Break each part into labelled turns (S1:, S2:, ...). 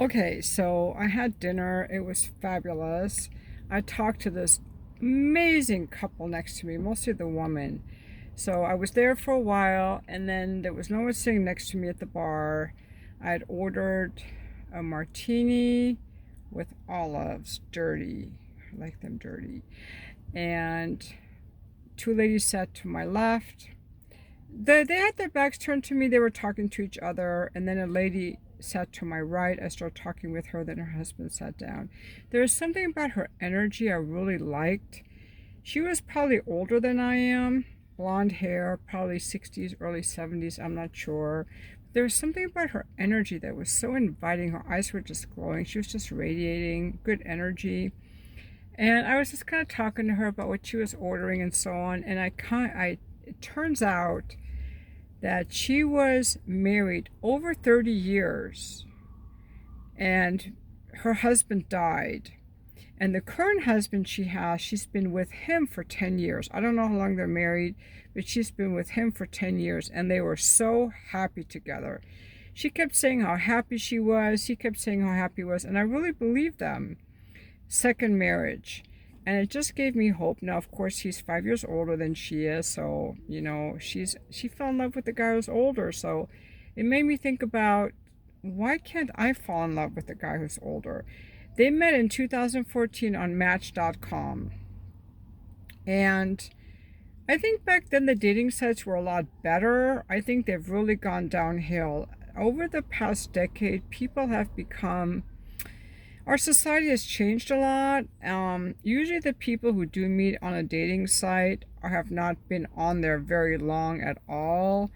S1: Okay, so I had dinner. It was fabulous. I talked to this amazing couple next to me, mostly the woman. So I was there for a while, and then there was no one sitting next to me at the bar. I had ordered a martini with olives, dirty. I like them dirty. And two ladies sat to my left. They had their backs turned to me. They were talking to each other, and then a lady sat to my right. I started talking with her. Then her husband sat down. There was something about her energy I really liked. She was probably older than I am, blonde hair, probably 60s, early 70s. I'm not sure. There was something about her energy that was so inviting. Her eyes were just glowing. She was just radiating good energy. And I was just kind of talking to her about what she was ordering and so on. And it turns out that she was married over 30 years and her husband died. And the current husband she has, she's been with him for 10 years. I don't know how long they're married, but she's been with him for 10 years and they were so happy together. She kept saying how happy she was. He kept saying how happy he was. And I really believed them. Second marriage. And it just gave me hope. Now, of course, he's 5 years older than she is, so she fell in love with the guy who's older. So it made me think about, why can't I fall in love with the guy who's older? They met in 2014 on Match.com, and I think back then the dating sites were a lot better. I think they've really gone downhill over the past decade. People have become Our society has changed a lot. Usually the people who do meet on a dating site have not been on there very long at all.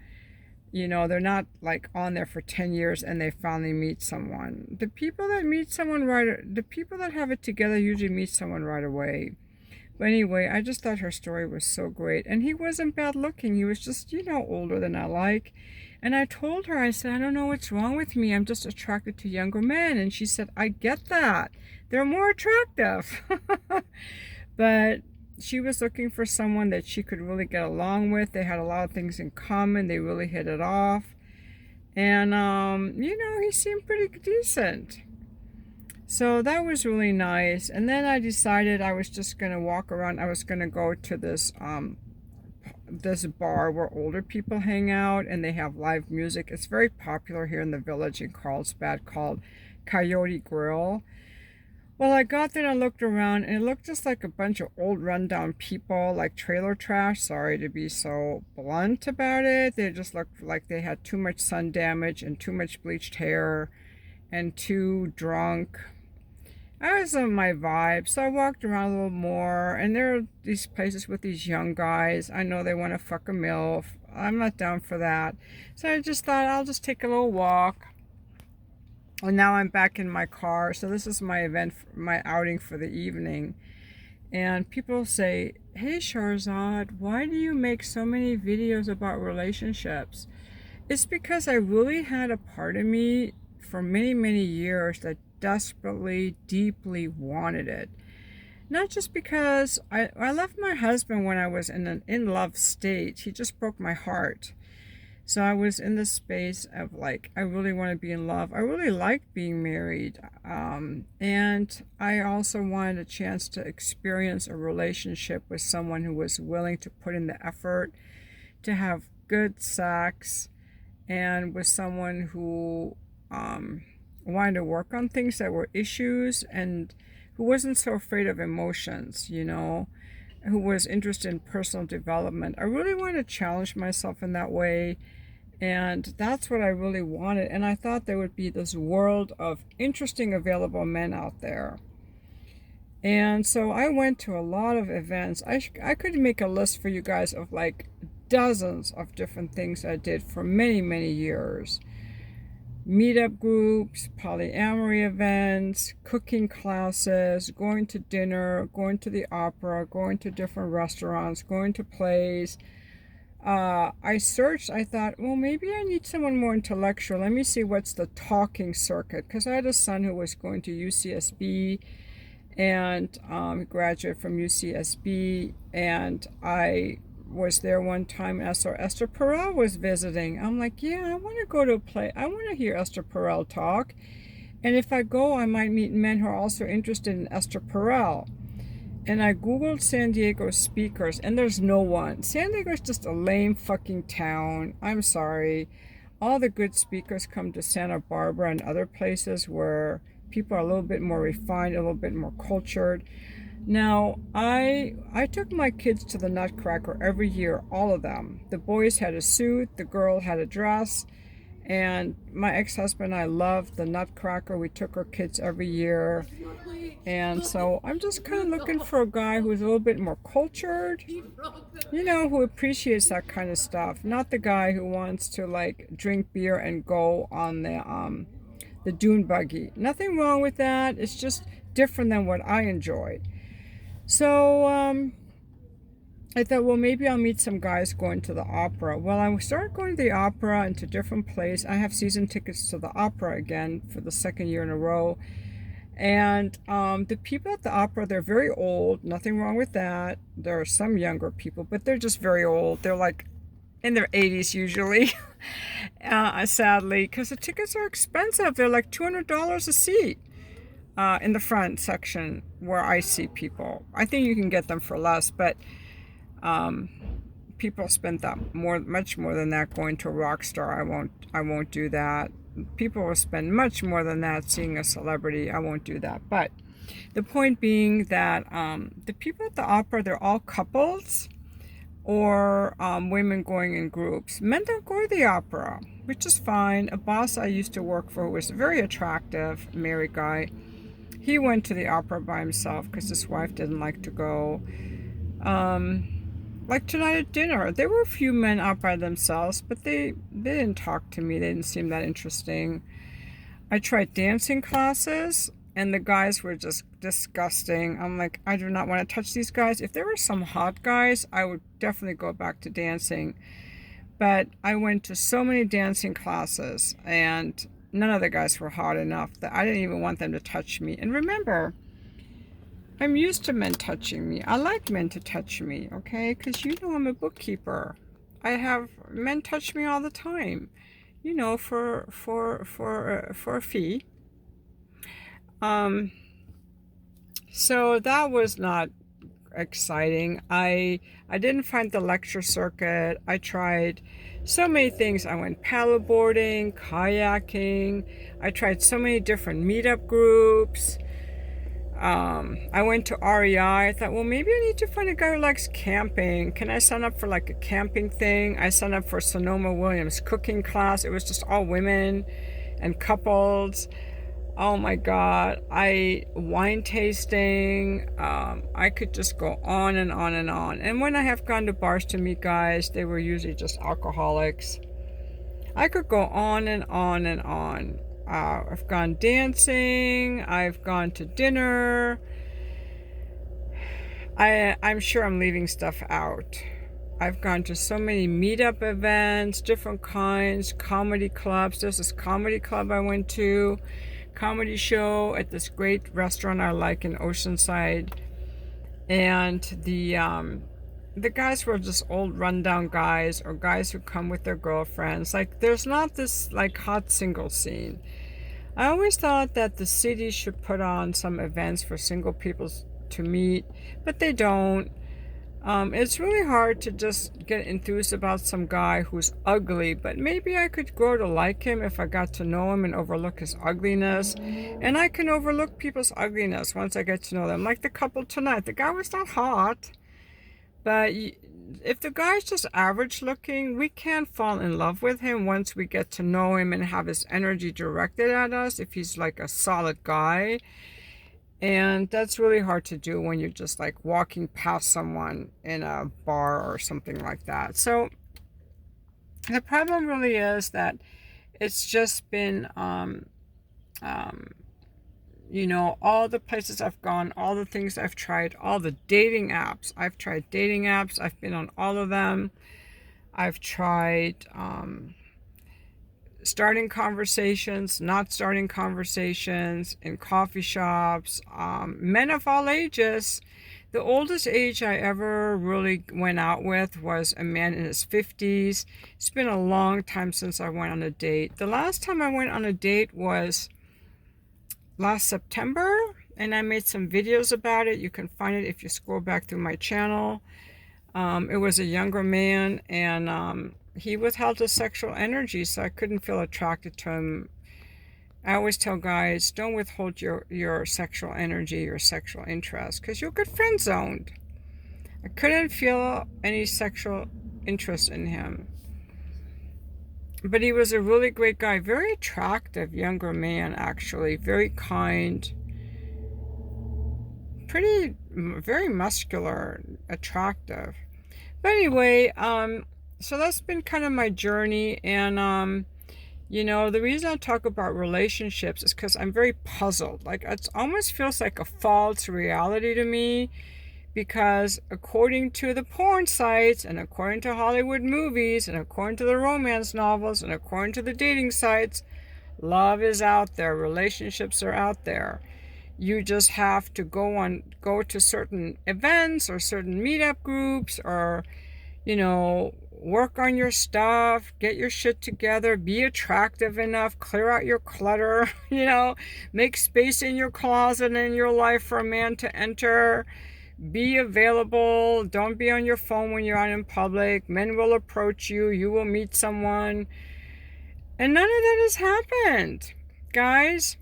S1: They're not like on there for 10 years and they finally meet someone. The people that have it together usually meet someone right away. But anyway, I just thought her story was so great. And he wasn't bad looking. He was just, older than I like. And I told her, I said, I don't know what's wrong with me. I'm just attracted to younger men. And she said, I get that. They're more attractive. But she was looking for someone that she could really get along with. They had a lot of things in common. They really hit it off. And, he seemed pretty decent. So that was really nice. And then I decided I was just going to walk around. I was going to go to this bar where older people hang out and they have live music. It's very popular here in the village in Carlsbad, called Coyote Grill. Well, I got there and I looked around and it looked just like a bunch of old rundown people, like trailer trash. Sorry to be so blunt about it. They just looked like they had too much sun damage and too much bleached hair and too drunk. I was on my vibe, so I walked around a little more, and there are these places with these young guys. I know they want to fuck a MILF. I'm not down for that. So I just thought I'll just take a little walk. And now I'm back in my car. So this is my event, my outing for the evening. And people say, hey Sharzad, why do you make so many videos about relationships? It's because I really had a part of me for many, many years that desperately, deeply wanted it. Not just because I left my husband when I was in an in-love state. He just broke my heart. So I was in this space of like, I really want to be in love. I really liked being married. And I also wanted a chance to experience a relationship with someone who was willing to put in the effort, to have good sex, and with someone who wanted to work on things that were issues, and who wasn't so afraid of emotions, who was interested in personal development. I really wanted to challenge myself in that way, and that's what I really wanted. And I thought there would be this world of interesting available men out there. And so I went to a lot of events. I could make a list for you guys of like dozens of different things I did for many, many years. Meetup groups, polyamory events, cooking classes, going to dinner, going to the opera, going to different restaurants, going to plays. I searched, I thought, well, maybe I need someone more intellectual. Let me see what's the talking circuit. Because I had a son who was going to UCSB and graduated from UCSB. And I was there one time. Esther Perel was visiting. I'm like, yeah, I want to go to a play. I want to hear Esther Perel talk. And if I go, I might meet men who are also interested in Esther Perel. And I Googled San Diego speakers, and there's no one. San Diego is just a lame fucking town. I'm sorry. All the good speakers come to Santa Barbara and other places where people are a little bit more refined, a little bit more cultured. Now, I took my kids to the Nutcracker every year, all of them. The boys had a suit, the girl had a dress, and my ex-husband and I loved the Nutcracker. We took our kids every year. And so I'm just kind of looking for a guy who's a little bit more cultured, who appreciates that kind of stuff. Not the guy who wants to like drink beer and go on the dune buggy. Nothing wrong with that. It's just different than what I enjoy. So I thought, well, maybe I'll meet some guys going to the opera. Well, I started going to the opera and to different places. I have season tickets to the opera again for the second year in a row. And the people at the opera, they're very old. Nothing wrong with that. There are some younger people, but they're just very old. They're like in their 80s usually, sadly, because the tickets are expensive. They're like $200 a seat in the front section where I see people. I think you can get them for less, but people spend that much more than that going to a rock star. I won't do that. People will spend much more than that seeing a celebrity. I won't do that. But the point being that the people at the opera, they're all couples or women going in groups. Men don't go to the opera, which is fine. A boss I used to work for who was very attractive, married guy, he went to the opera by himself because his wife didn't like to go. Like tonight at dinner, there were a few men out by themselves, but they didn't talk to me. They didn't seem that interesting. I tried dancing classes, and the guys were just disgusting. I'm like, I do not want to touch these guys. If there were some hot guys, I would definitely go back to dancing. But I went to so many dancing classes, and none of the guys were hot enough that I didn't even want them to touch me. And remember, I'm used to men touching me. I like men to touch me, okay? Because I'm a bookkeeper. I have men touch me all the time, for a fee. So that was not exciting. I didn't find the lecture circuit. I tried so many things. I went paddleboarding, kayaking. I tried so many different meetup groups. I went to REI. I thought, well, maybe I need to find a guy who likes camping. Can I sign up for like a camping thing? I signed up for Sonoma Williams cooking class. It was just all women and couples. Oh my God. Wine tasting. I could just go on and on and on. And when I have gone to bars to meet guys, they were usually just alcoholics. I could go on and on and on. I've gone dancing. I've gone to dinner. I'm sure I'm leaving stuff out. I've gone to so many meetup events, different kinds, comedy clubs. There's this comedy club I went to, comedy show at this great restaurant I like in Oceanside. And the guys were just old rundown guys or guys who come with their girlfriends. Like, there's not this like hot single scene. I always thought that the city should put on some events for single people to meet, but they don't. It's really hard to just get enthused about some guy who's ugly, but maybe I could grow to like him if I got to know him and overlook his ugliness. And I can overlook people's ugliness once I get to know them. Like the couple tonight. The guy was not hot. But if the guy's just average looking, we can't fall in love with him once we get to know him and have his energy directed at us if he's like a solid guy. And that's really hard to do when you're just like walking past someone in a bar or something like that. So the problem really is that it's just been all the places I've gone, all the things I've tried, all the dating apps. I've tried dating apps. I've been on all of them. I've tried starting conversations, not starting conversations in coffee shops, men of all ages. The oldest age I ever really went out with was a man in his 50s. It's been a long time since I went on a date. The last time I went on a date was last September, and I made some videos about it. You can find it if you scroll back through my channel. It was a younger man, and he withheld his sexual energy, so I couldn't feel attracted to him. I always tell guys, don't withhold your sexual energy, your sexual interest, because you'll get friend zoned. I couldn't feel any sexual interest in him. But he was a really great guy, very attractive younger man, actually, very kind, very muscular, attractive. But anyway, so that's been kind of my journey, and the reason I talk about relationships is because I'm very puzzled. Like, it almost feels like a false reality to me, because according to the porn sites, and according to Hollywood movies, and according to the romance novels, and according to the dating sites, love is out there, relationships are out there. You just have to go to certain events or certain meetup groups, or work on your stuff, get your shit together, be attractive enough, clear out your clutter, make space in your closet and in your life for a man to enter. Be available. Don't be on your phone when you're out in public. Men will approach you. You will meet someone. And none of that has happened, guys.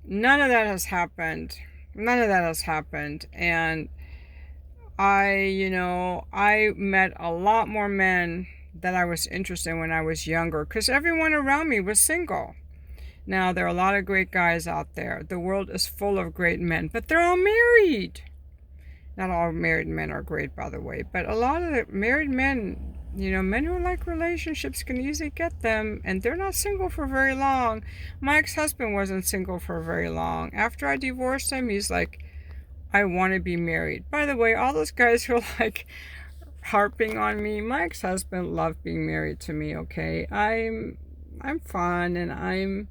S1: None of that has happened. None of that has happened. And I met a lot more men that I was interested in when I was younger, because everyone around me was single. Now, there are a lot of great guys out there. The world is full of great men, but they're all married. Not all married men are great, by the way, but a lot of the married men, men who like relationships can easily get them, and they're not single for very long. My ex-husband wasn't single for very long. After I divorced him, he's like, I want to be married. By the way, all those guys who are like harping on me, my ex-husband loved being married to me, okay? I'm fun, and I'm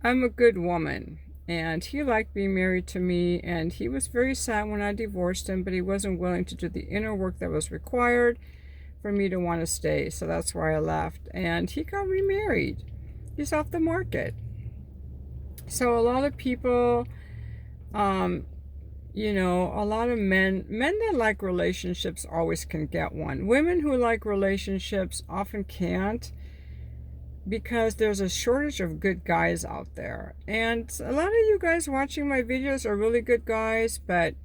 S1: a good woman. And he liked being married to me, and he was very sad when I divorced him, but he wasn't willing to do the inner work that was required for me to want to stay. So that's why I left. And he got remarried. He's off the market. So a lot of people, a lot of men that like relationships always can get one. Women who like relationships often can't, because there's a shortage of good guys out there. And a lot of you guys watching my videos are really good guys, but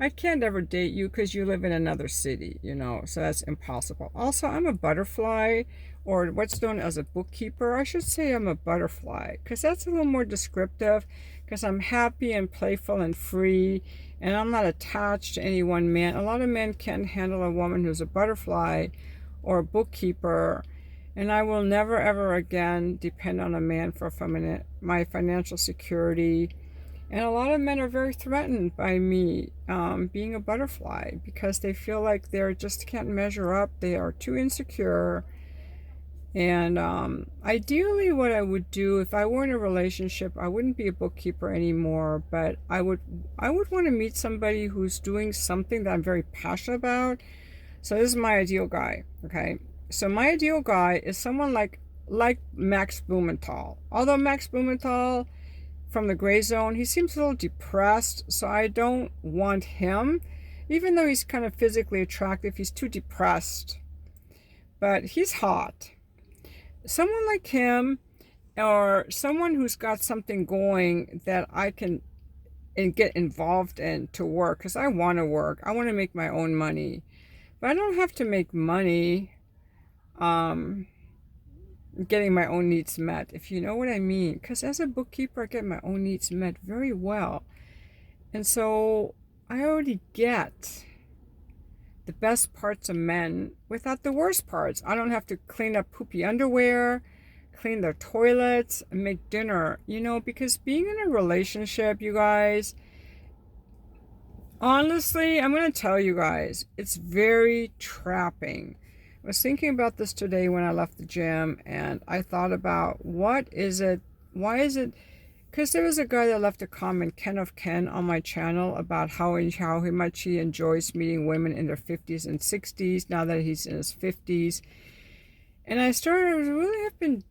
S1: I can't ever date you because you live in another city, so that's impossible. Also, I'm a butterfly, or what's known as a bookkeeper. I should say I'm a butterfly, because that's a little more descriptive, because I'm happy and playful and free, and I'm not attached to any one man. A lot of men can't handle a woman who's a butterfly or a bookkeeper. And I will never, ever again depend on a man for my financial security. And a lot of men are very threatened by me being a butterfly, because they feel like they just can't measure up. They are too insecure. And ideally, what I would do if I were in a relationship, I wouldn't be a bookkeeper anymore, but I would want to meet somebody who's doing something that I'm very passionate about. So this is my ideal guy, okay? So my ideal guy is someone like Max Blumenthal. Although Max Blumenthal from the Gray Zone, he seems a little depressed, so I don't want him. Even though he's kind of physically attractive, he's too depressed. But he's hot. Someone like him, or someone who's got something going that I can get involved in to work, because I want to work. I want to make my own money. But I don't have to make money getting my own needs met, if you know what I mean. Because as a bookkeeper, I get my own needs met very well. And so I already get the best parts of men without the worst parts. I don't have to clean up poopy underwear, clean their toilets, and make dinner, because being in a relationship, you guys, honestly, I'm going to tell you guys, it's very trapping. I was thinking about this today when I left the gym, and I thought about why is it, because there was a guy that left a comment, Ken of Ken, on my channel about how much he enjoys meeting women in their 50s and 60s now that he's in his 50s. And I really have been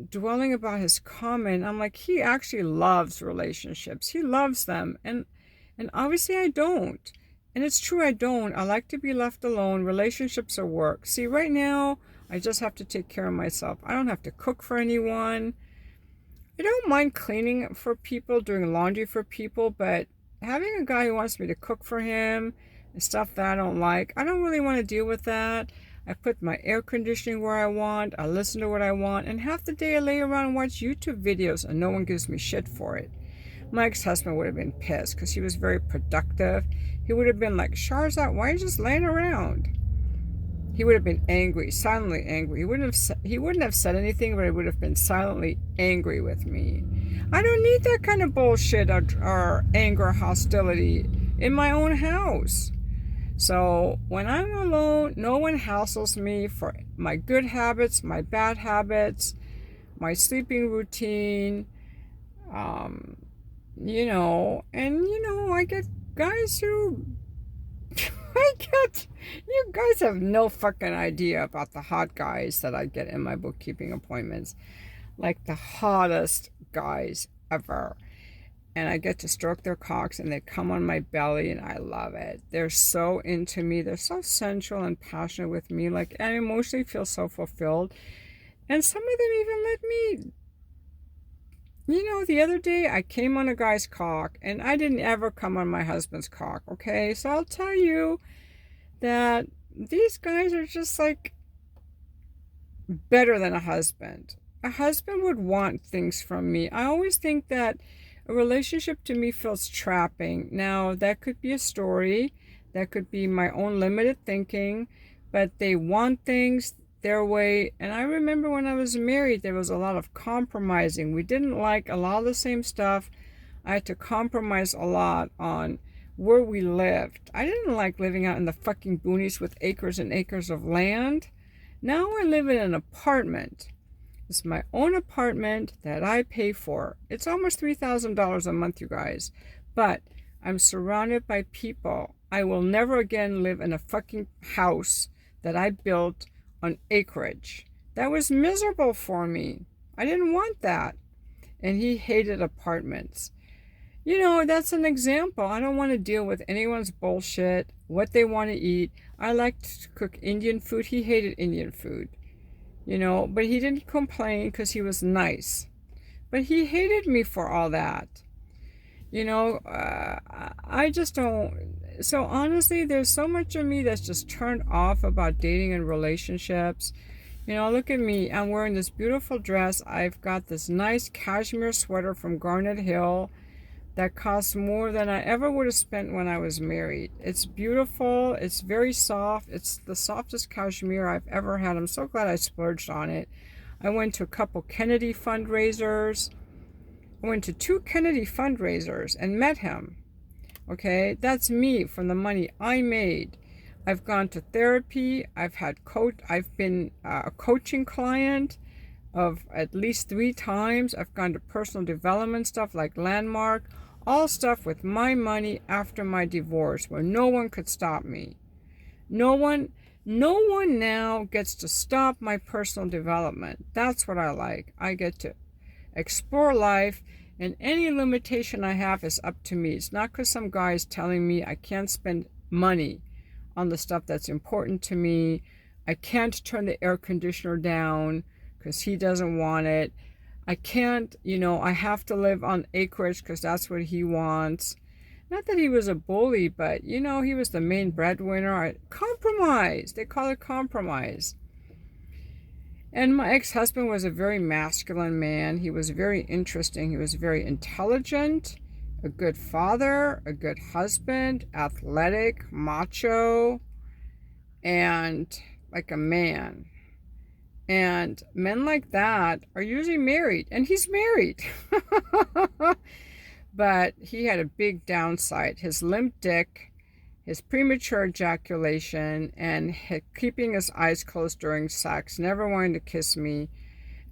S1: dwelling about his comment. I'm like, he actually loves relationships. He loves them. And obviously I don't. And it's true, I don't. I like to be left alone. Relationships are work. See, right now, I just have to take care of myself. I don't have to cook for anyone. I don't mind cleaning for people, doing laundry for people, but having a guy who wants me to cook for him and stuff that I don't like, I don't really want to deal with that. I put my air conditioning where I want, I listen to what I want, and half the day I lay around and watch YouTube videos and no one gives me shit for it. My ex-husband would have been pissed because he was very productive. He would have been like, Sharzad, why are you just laying around? He would have been angry, silently angry. He wouldn't have said anything, but he would have been silently angry with me. I don't need that kind of bullshit or anger, hostility in my own house. So when I'm alone, no one hassles me for my good habits, my bad habits, my sleeping routine, I get guys who you guys have no fucking idea about the hot guys that I get in my bookkeeping appointments. Like the hottest guys ever. And I get to stroke their cocks and they come on my belly and I love it. They're so into me. They're so sensual and passionate with me. Like, I emotionally feel so fulfilled. And some of them even let me, the other day I came on a guy's cock and I didn't ever come on my husband's cock, okay? So I'll tell you that these guys are just like better than a husband. A husband would want things from me. I always think that a relationship to me feels trapping. Now, that could be a story. That could be my own limited thinking. But they want things their way. And I remember when I was married, there was a lot of compromising. We didn't like a lot of the same stuff. I had to compromise a lot on where we lived. I didn't like living out in the fucking boonies with acres and acres of land. Now I live in an apartment. It's my own apartment that I pay for. It's almost $3,000 a month, you guys. But I'm surrounded by people. I will never again live in a fucking house that I built on acreage. That was miserable for me. I didn't want that. And he hated apartments. That's an example. I don't want to deal with anyone's bullshit, what they want to eat. I like to cook Indian food. He hated Indian food. But he didn't complain because he was nice. But he hated me for all that. I just don't. So honestly, there's so much of me that's just turned off about dating and relationships. Look at me. I'm wearing this beautiful dress. I've got this nice cashmere sweater from Garnet Hill that costs more than I ever would have spent when I was married. It's beautiful. It's very soft. It's the softest cashmere I've ever had. I'm so glad I splurged on it. I went to a couple Kennedy fundraisers. I went to 2 Kennedy fundraisers and met him. Okay, that's me from the money I made. I've gone to therapy. I've been a coaching client of at least 3 times. I've gone to personal development stuff like Landmark, all stuff with my money after my divorce where no one could stop me. No one now gets to stop my personal development. That's what I like. I get to explore life, and any limitation I have is up to me. It's not because some guy is telling me I can't spend money on the stuff that's important to me. I can't turn the air conditioner down because he doesn't want it. I can't, I have to live on acreage because that's what he wants. Not that he was a bully, but, he was the main breadwinner. Compromise. They call it compromise. And my ex-husband was a very masculine man. He was very interesting. He was very intelligent, a good father, a good husband, athletic, macho, and like a man. And men like that are usually married, and he's married. But he had a big downside. His limp dick, his premature ejaculation, and keeping his eyes closed during sex, never wanting to kiss me.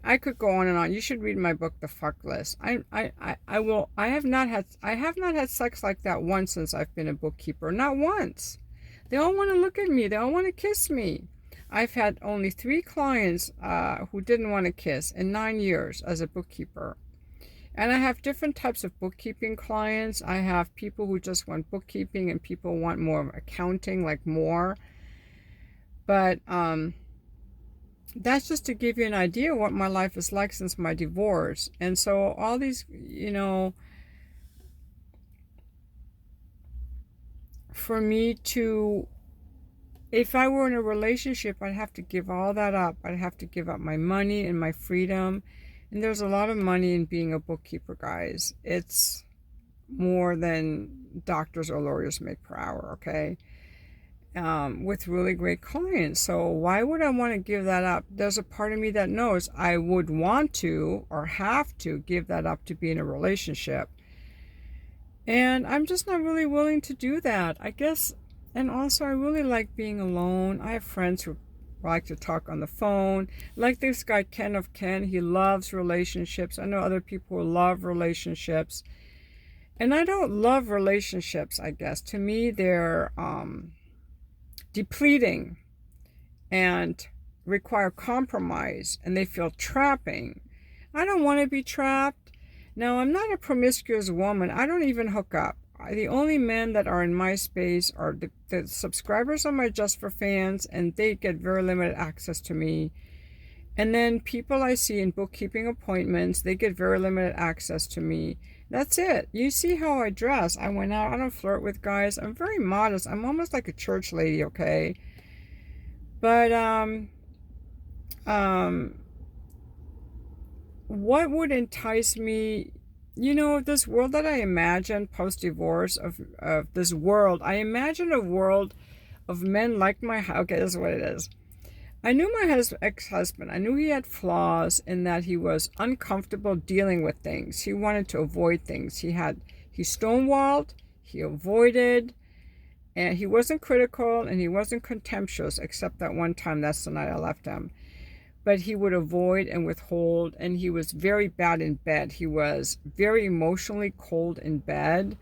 S1: I could go on and on. You should read my book, The Fuck List. I have not had sex like that once since I've been a bookkeeper. Not once. They all want to look at me. They all want to kiss me. I've had only 3 clients who didn't want to kiss in 9 years as a bookkeeper. And I have different types of bookkeeping clients. I have people who just want bookkeeping and people want more accounting, like more. But that's just to give you an idea what my life is like since my divorce. And so all these, for me to, if I were in a relationship, I'd have to give all that up. I'd have to give up my money and my freedom. And there's a lot of money in being a bookkeeper, guys. It's more than doctors or lawyers make per hour, okay? With really great clients. So why would I want to give that up? There's a part of me that knows I would want to or have to give that up to be in a relationship. And I'm just not really willing to do that, I guess. And also, I really like being alone. I have friends who like to talk on the phone. Like this guy, Ken of Ken, he loves relationships. I know other people who love relationships. And I don't love relationships, I guess. To me, they're depleting and require compromise, and they feel trapping. I don't want to be trapped. Now, I'm not a promiscuous woman. I don't even hook up. The only men that are in my space are the subscribers on my Just for Fans, and they get very limited access to me. And then people I see in bookkeeping appointments, they get very limited access to me. That's it. You see how I dress. I went out. I don't flirt with guys. I'm very modest. I'm almost like a church lady, okay? But what would entice me? This world that I imagine post-divorce of this world, I imagine a world of men like okay, this is what it is. I knew my ex-husband. I knew he had flaws in that he was uncomfortable dealing with things. He wanted to avoid things. He stonewalled, he avoided, and he wasn't critical and he wasn't contemptuous, except that one time. That's the night I left him. But he would avoid and withhold, and he was very bad in bed. He was very emotionally cold in bed.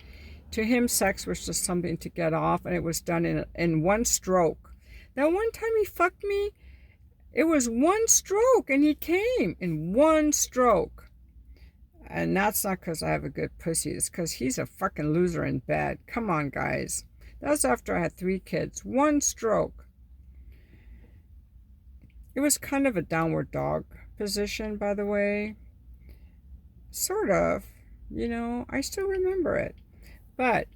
S1: To him, sex was just something to get off, and it was done in one stroke. That one time he fucked me, it was one stroke, and he came in one stroke. And that's not because I have a good pussy. It's because he's a fucking loser in bed. Come on, guys. That was after I had 3 kids. One stroke. It was kind of a downward dog position, by the way. Sort of. I still remember it. But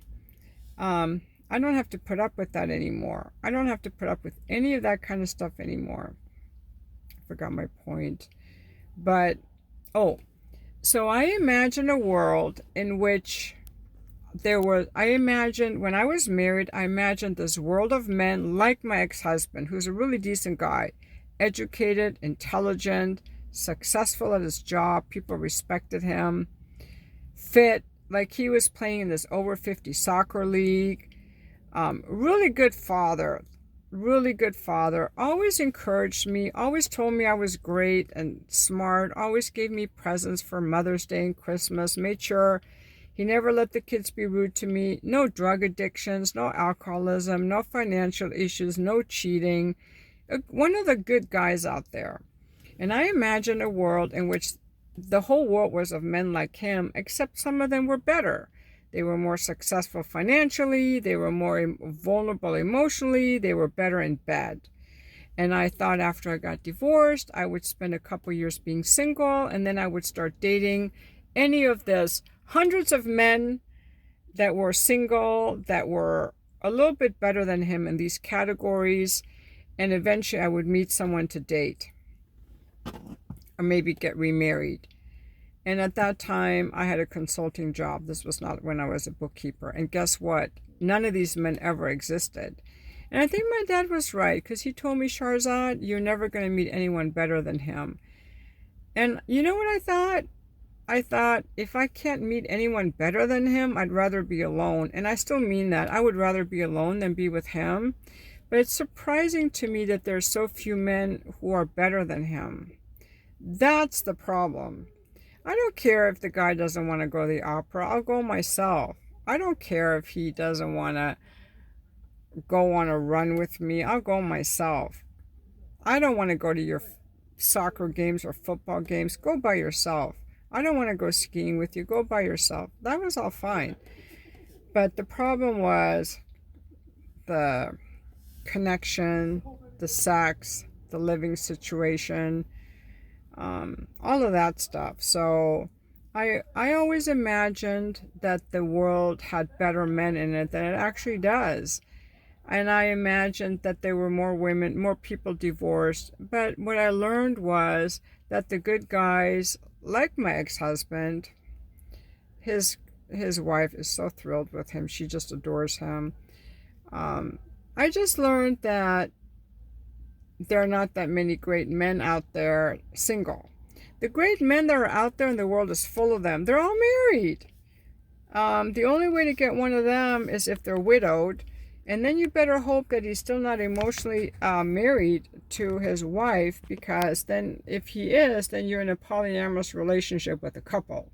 S1: I don't have to put up with that anymore. I don't have to put up with any of that kind of stuff anymore. I forgot my point. But, so I imagine a world in which when I was married, I imagined this world of men like my ex-husband, who's a really decent guy. Educated, intelligent, successful at his job. People respected him. Fit, like he was playing in this over 50 soccer league. Really good father. Always encouraged me. Always told me I was great and smart. Always gave me presents for Mother's Day and Christmas. Made sure he never let the kids be rude to me. No drug addictions, no alcoholism, no financial issues, no cheating. One of the good guys out there. And I imagine a world in which the whole world was of men like him, except some of them were better. They were more successful financially, they were more vulnerable emotionally, they were better in bed. And I thought after I got divorced, I would spend a couple years being single, and then I would start dating any of those hundreds of men that were single, that were a little bit better than him in these categories. And eventually I would meet someone to date or maybe get remarried. And at that time, I had a consulting job. This was not when I was a bookkeeper. And guess what? None of these men ever existed. And I think my dad was right, because he told me, Sharzad, you're never going to meet anyone better than him. And you know what I thought? I thought, if I can't meet anyone better than him, I'd rather be alone. And I still mean that. I would rather be alone than be with him. But it's surprising to me that there's so few men who are better than him. That's the problem. I don't care if the guy doesn't want to go to the opera. I'll go myself. I don't care if he doesn't want to go on a run with me. I'll go myself. I don't want to go to your soccer games or football games. Go by yourself. I don't want to go skiing with you. Go by yourself. That was all fine. But the problem was the connection, the sex, the living situation, all of that stuff. So I always imagined that the world had better men in it than it actually does. And I imagined that there were more women, more people divorced. But what I learned was that the good guys, like my ex-husband, his his wife is so thrilled with him. She just adores him. I just learned that there are not that many great men out there single. The great men that are out there in the world is full of them. They're all married. The only way to get one of them is if they're widowed. And then you better hope that he's still not emotionally married to his wife, because then if he is, then you're in a polyamorous relationship with a couple.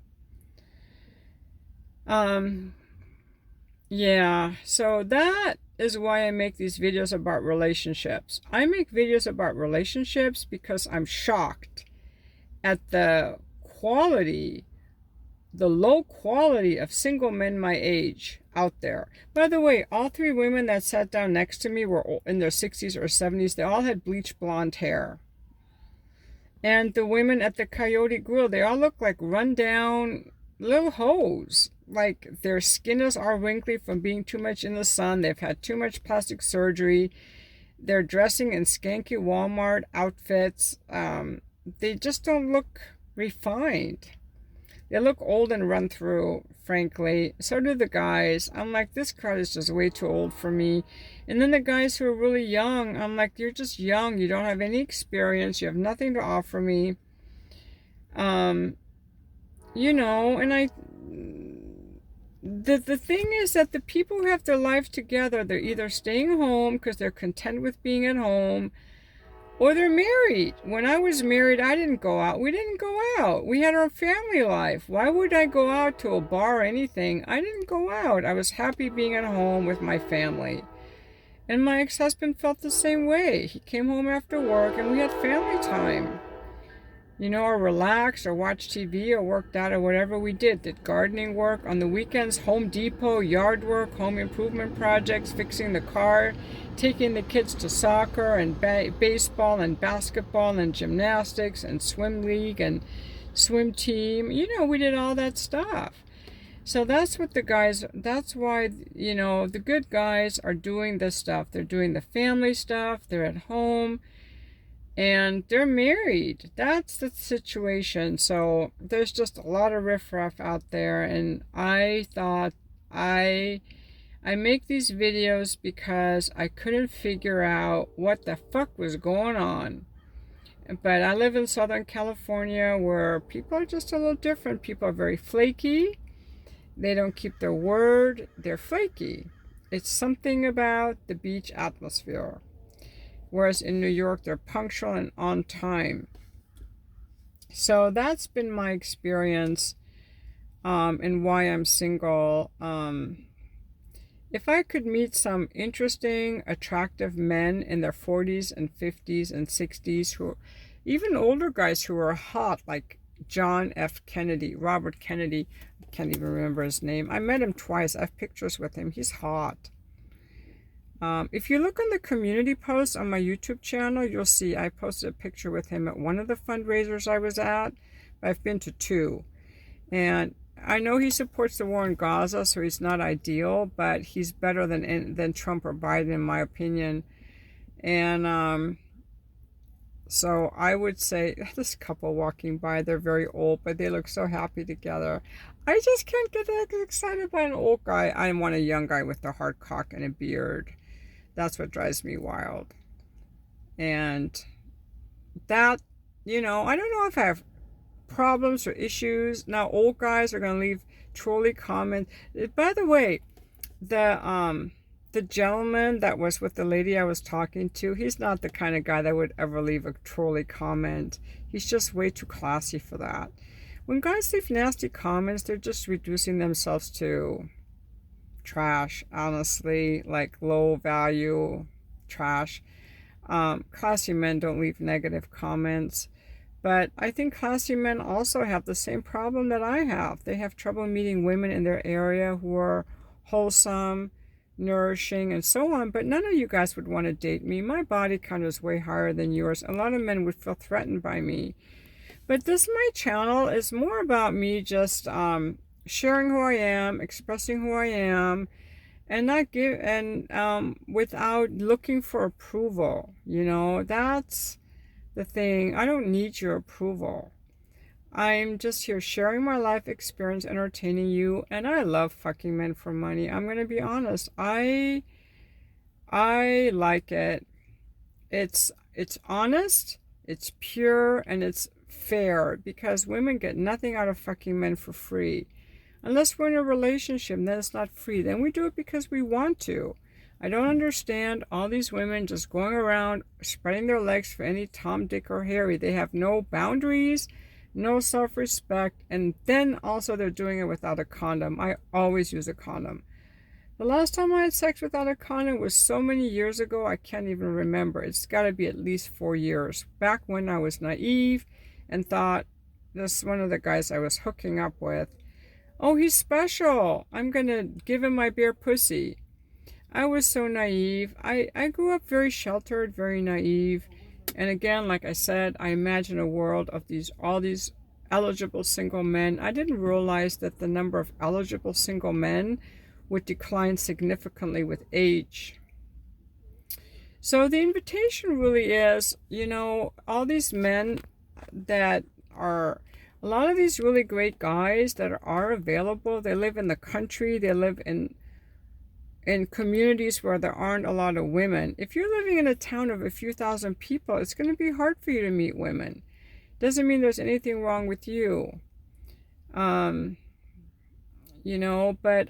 S1: Yeah, so that is why I make these videos about relationships. I make videos about relationships because I'm shocked at the quality, the low quality of single men my age out there. By the way, all three women that sat down next to me were in their 60s or 70s. They all had bleached blonde hair. And the women at the Coyote Grill, they all look like rundown little hoes. Like their skin is all wrinkly from being too much in the sun. They've had too much plastic surgery. They're dressing in skanky Walmart outfits. They just don't look refined. They look old and run through, frankly. So do the guys. I'm like, this crowd is just way too old for me. And then the guys who are really young, I'm like, you're just young. You don't have any experience. You have nothing to offer me. You know, and the thing is that the people who have their life together, they're either staying home because they're content with being at home, or they're married. When I was married, I didn't go out. We didn't go out. We had our family life. Why would I go out to a bar or anything? I didn't go out. I was happy being at home with my family. And my ex-husband felt the same way. He came home after work and we had family time. You know, or relaxed or watched TV or worked out or whatever we did. Did gardening work. On the weekends, Home Depot, yard work, home improvement projects, fixing the car, taking the kids to soccer and baseball and basketball and gymnastics and swim league and swim team. You know, we did all that stuff. So that's what the guys, that's why, you know, the good guys are doing this stuff. They're doing the family stuff. They're at home. And they're married. That's the situation. So there's just a lot of riffraff out there. And I thought I make these videos because I couldn't figure out what the fuck was going on. But I live in Southern California where people are just a little different. People are very flaky. They don't keep their word. They're flaky. It's something about the beach atmosphere. Whereas in New York, they're punctual and on time. So that's been my experience and why I'm single. If I could meet some interesting, attractive men in their 40s and 50s and 60s, who, even older guys who are hot, like John F. Kennedy, Robert Kennedy, I can't even remember his name. I met him twice. I have pictures with him. He's hot. If you look on the community posts on my YouTube channel, you'll see I posted a picture with him at one of the fundraisers I was at. I've been to two. And I know he supports the war in Gaza, so he's not ideal, but he's better than Trump or Biden, in my opinion. And so I would say, this couple walking by, they're very old, but they look so happy together. I just can't get that excited by an old guy. I want a young guy with a hard cock and a beard. That's what drives me wild. And that, you know, I don't know if I have problems or issues. Now, old guys are going to leave trolley comments. By the way, the gentleman that was with the lady I was talking to, he's not the kind of guy that would ever leave a trolley comment. He's just way too classy for that. When guys leave nasty comments, they're just reducing themselves to trash, honestly, like low value trash. Classy men don't leave negative comments. But I think classy men also have the same problem that I have. They have trouble meeting women in their area who are wholesome, nourishing, and so on. But none of you guys would want to date me. My body count is way higher than yours. A lot of men would feel threatened by me. But my channel is more about me just sharing who I am, expressing who I am, and not give without looking for approval. That's the thing. I don't need your approval. I'm just here sharing my life experience, entertaining you, and I love fucking men for money. I'm gonna be honest. I like it. It's honest, it's pure, and it's fair, because women get nothing out of fucking men for free. Unless we're in a relationship, then it's not free. Then we do it because we want to. I don't understand all these women just going around spreading their legs for any Tom, Dick, or Harry. They have no boundaries, no self-respect, and then also they're doing it without a condom. I always use a condom. The last time I had sex without a condom was so many years ago, I can't even remember. It's got to be at least 4 years. Back when I was naive and thought, this one of the guys I was hooking up with, oh, he's special. I'm going to give him my bare pussy. I was so naive. I grew up very sheltered, very naive. And again, like I said, I imagine a world of all these eligible single men. I didn't realize that the number of eligible single men would decline significantly with age. So the invitation really is, all these men that are, a lot of these really great guys that are available, they live in the country, they live in communities where there aren't a lot of women. If you're living in a town of a few thousand people, it's going to be hard for you to meet women. Doesn't mean there's anything wrong with you. But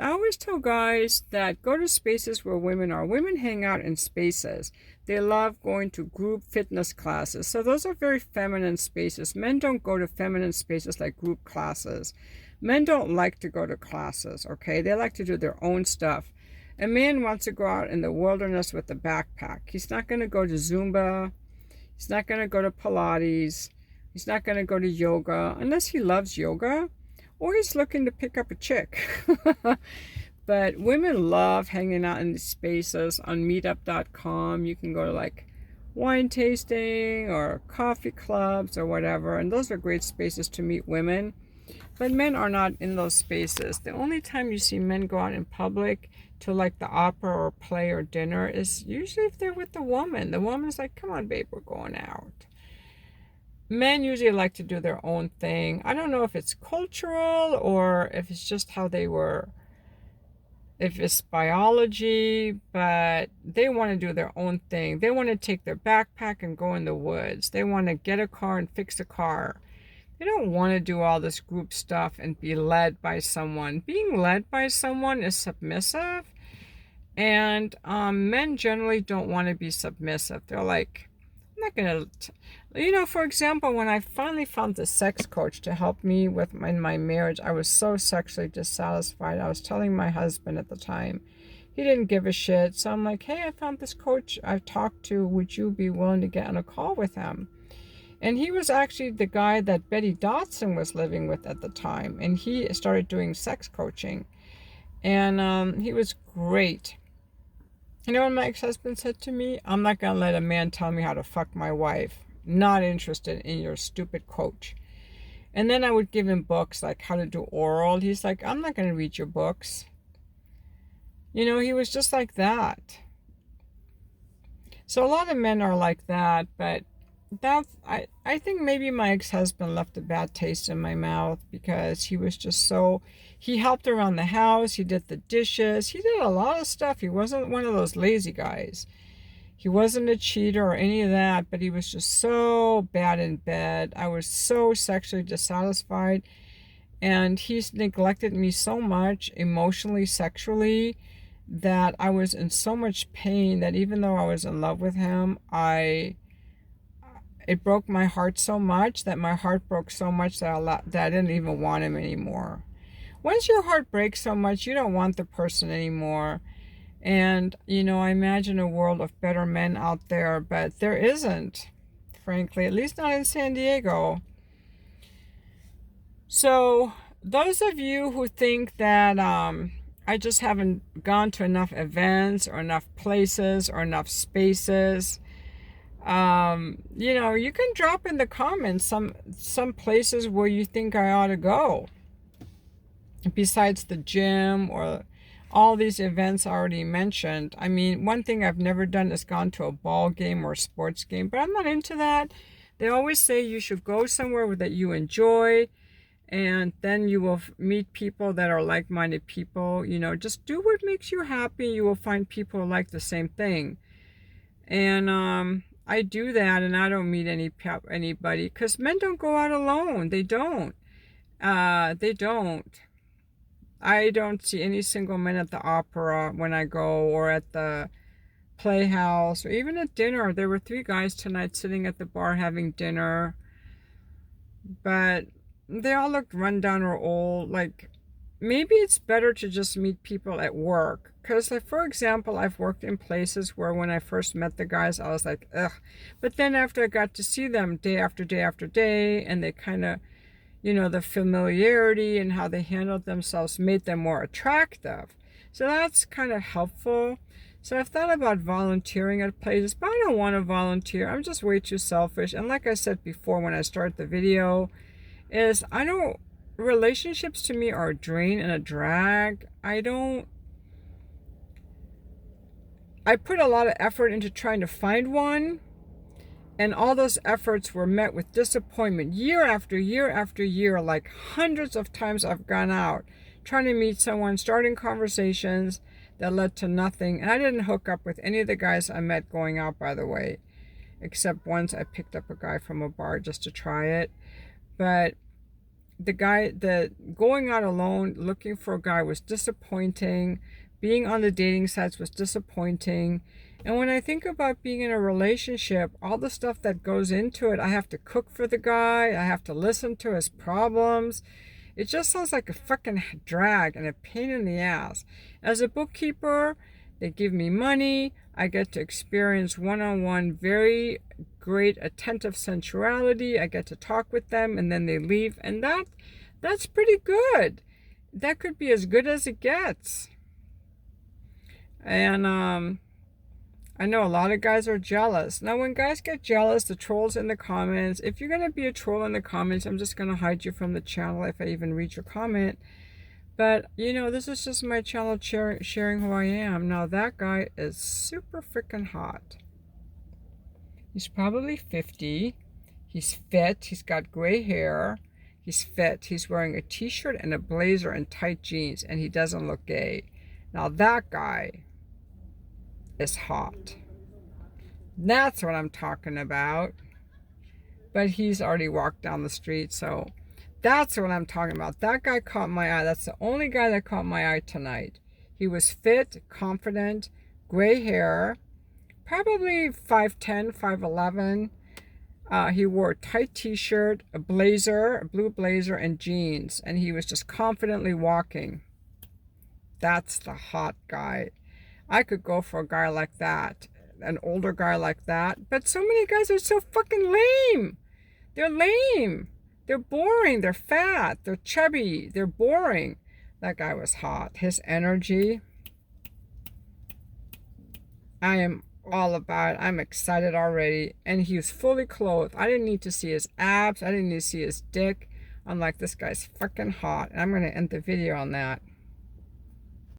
S1: I always tell guys that go to spaces where women are. Women hang out in spaces. They love going to group fitness classes. So those are very feminine spaces. Men don't go to feminine spaces like group classes. Men don't like to go to classes, okay? They like to do their own stuff. A man wants to go out in the wilderness with a backpack. He's not going to go to Zumba. He's not going to go to Pilates. He's not going to go to yoga unless he loves yoga or he's looking to pick up a chick. But women love hanging out in these spaces on meetup.com. You can go to like wine tasting or coffee clubs or whatever, and those are great spaces to meet women. But men are not in those spaces. The only time you see men go out in public to like the opera or play or dinner is usually if they're with the woman. The woman's like, come on, babe, we're going out. Men usually like to do their own thing. I don't know if it's cultural or if it's just how they were, if it's biology, but they want to do their own thing. They want to take their backpack and go in the woods. They want to get a car and fix a car. They don't want to do all this group stuff and be led by someone. Being led by someone is submissive, and men generally don't want to be submissive. They're like, I'm not going to, for example, when I finally found the sex coach to help me in my marriage, I was so sexually dissatisfied. I was telling my husband at the time. He didn't give a shit. So I'm like, hey, I found this coach I've talked to. Would you be willing to get on a call with him? And he was actually the guy that Betty Dodson was living with at the time. And he started doing sex coaching. And he was great. You know what my ex-husband said to me? I'm not going to let a man tell me how to fuck my wife. Not interested in your stupid coach. And then I would give him books like how to do oral. He's like, I'm not going to read your books. He was just like that. So a lot of men are like that, but I think maybe my ex-husband left a bad taste in my mouth because he was just he helped around the house, he did the dishes, he did a lot of stuff. He wasn't one of those lazy guys. He wasn't a cheater or any of that, but he was just so bad in bed. I was so sexually dissatisfied, and he's neglected me so much emotionally, sexually, that I was in so much pain that even though I was in love with him, it broke my heart so much that my heart broke so much that I didn't even want him anymore. Once your heart breaks so much, you don't want the person anymore. And, you know, I imagine a world of better men out there, but there isn't, frankly, at least not in San Diego. So, those of you who think that I just haven't gone to enough events or enough places or enough spaces, you know, you can drop in the comments some places where you think I ought to go, besides the gym or all these events already mentioned. I mean, one thing I've never done is gone to a ball game or a sports game, but I'm not into that. They always say you should go somewhere that you enjoy, and then you will meet people that are like-minded people. You know, just do what makes you happy. You will find people who like the same thing. And I do that, and I don't meet anybody, because men don't go out alone. They don't. They don't. I don't see any single men at the opera when I go, or at the playhouse, or even at dinner. There were 3 guys tonight sitting at the bar having dinner, but they all looked run down or old. Like, maybe it's better to just meet people at work. Because, like, for example, I've worked in places where when I first met the guys, I was like, ugh. But then after I got to see them day after day after day, and they kind of, you know, the familiarity and how they handled themselves made them more attractive. So that's kind of helpful. So I've thought about volunteering at places, but I don't want to volunteer. I'm just way too selfish. And like I said before when I started the video, is I don't, relationships to me are a drain and a drag. I put a lot of effort into trying to find one, and all those efforts were met with disappointment year after year after year. Like, hundreds of times I've gone out trying to meet someone, starting conversations that led to nothing. And I didn't hook up with any of the guys I met going out, by the way, except once I picked up a guy from a bar just to try it. But the going out alone, looking for a guy, was disappointing. Being on the dating sites was disappointing. And when I think about being in a relationship, all the stuff that goes into it, I have to cook for the guy, I have to listen to his problems. It just sounds like a fucking drag and a pain in the ass. As a bookkeeper, they give me money. I get to experience one-on-one very great attentive sensuality. I get to talk with them, and then they leave, and that's pretty good. That could be as good as it gets. And I know a lot of guys are jealous. Now, when guys get jealous, the trolls in the comments, if you're going to be a troll in the comments, I'm just going to hide you from the channel if I even read your comment. But, you know, this is just my channel sharing who I am. Now, that guy is super freaking hot. He's probably 50. He's fit. He's got gray hair. He's fit. He's wearing a t-shirt and a blazer and tight jeans, and he doesn't look gay. Now, that guy is hot. That's what I'm talking about. But he's already walked down the street, so that's what I'm talking about. That guy caught my eye. That's the only guy that caught my eye tonight. He was fit, confident, gray hair, probably 5'10", 5'11". He wore a tight t-shirt, a blazer, a blue blazer, and jeans, and he was just confidently walking. That's the hot guy. I could go for a guy like that, an older guy like that. But so many guys are so fucking lame. They're lame. They're boring. They're fat. They're chubby. They're boring. That guy was hot. His energy, I am all about it. I'm excited already. And he was fully clothed. I didn't need to see his abs. I didn't need to see his dick. I'm like, this guy's fucking hot. And I'm going to end the video on that.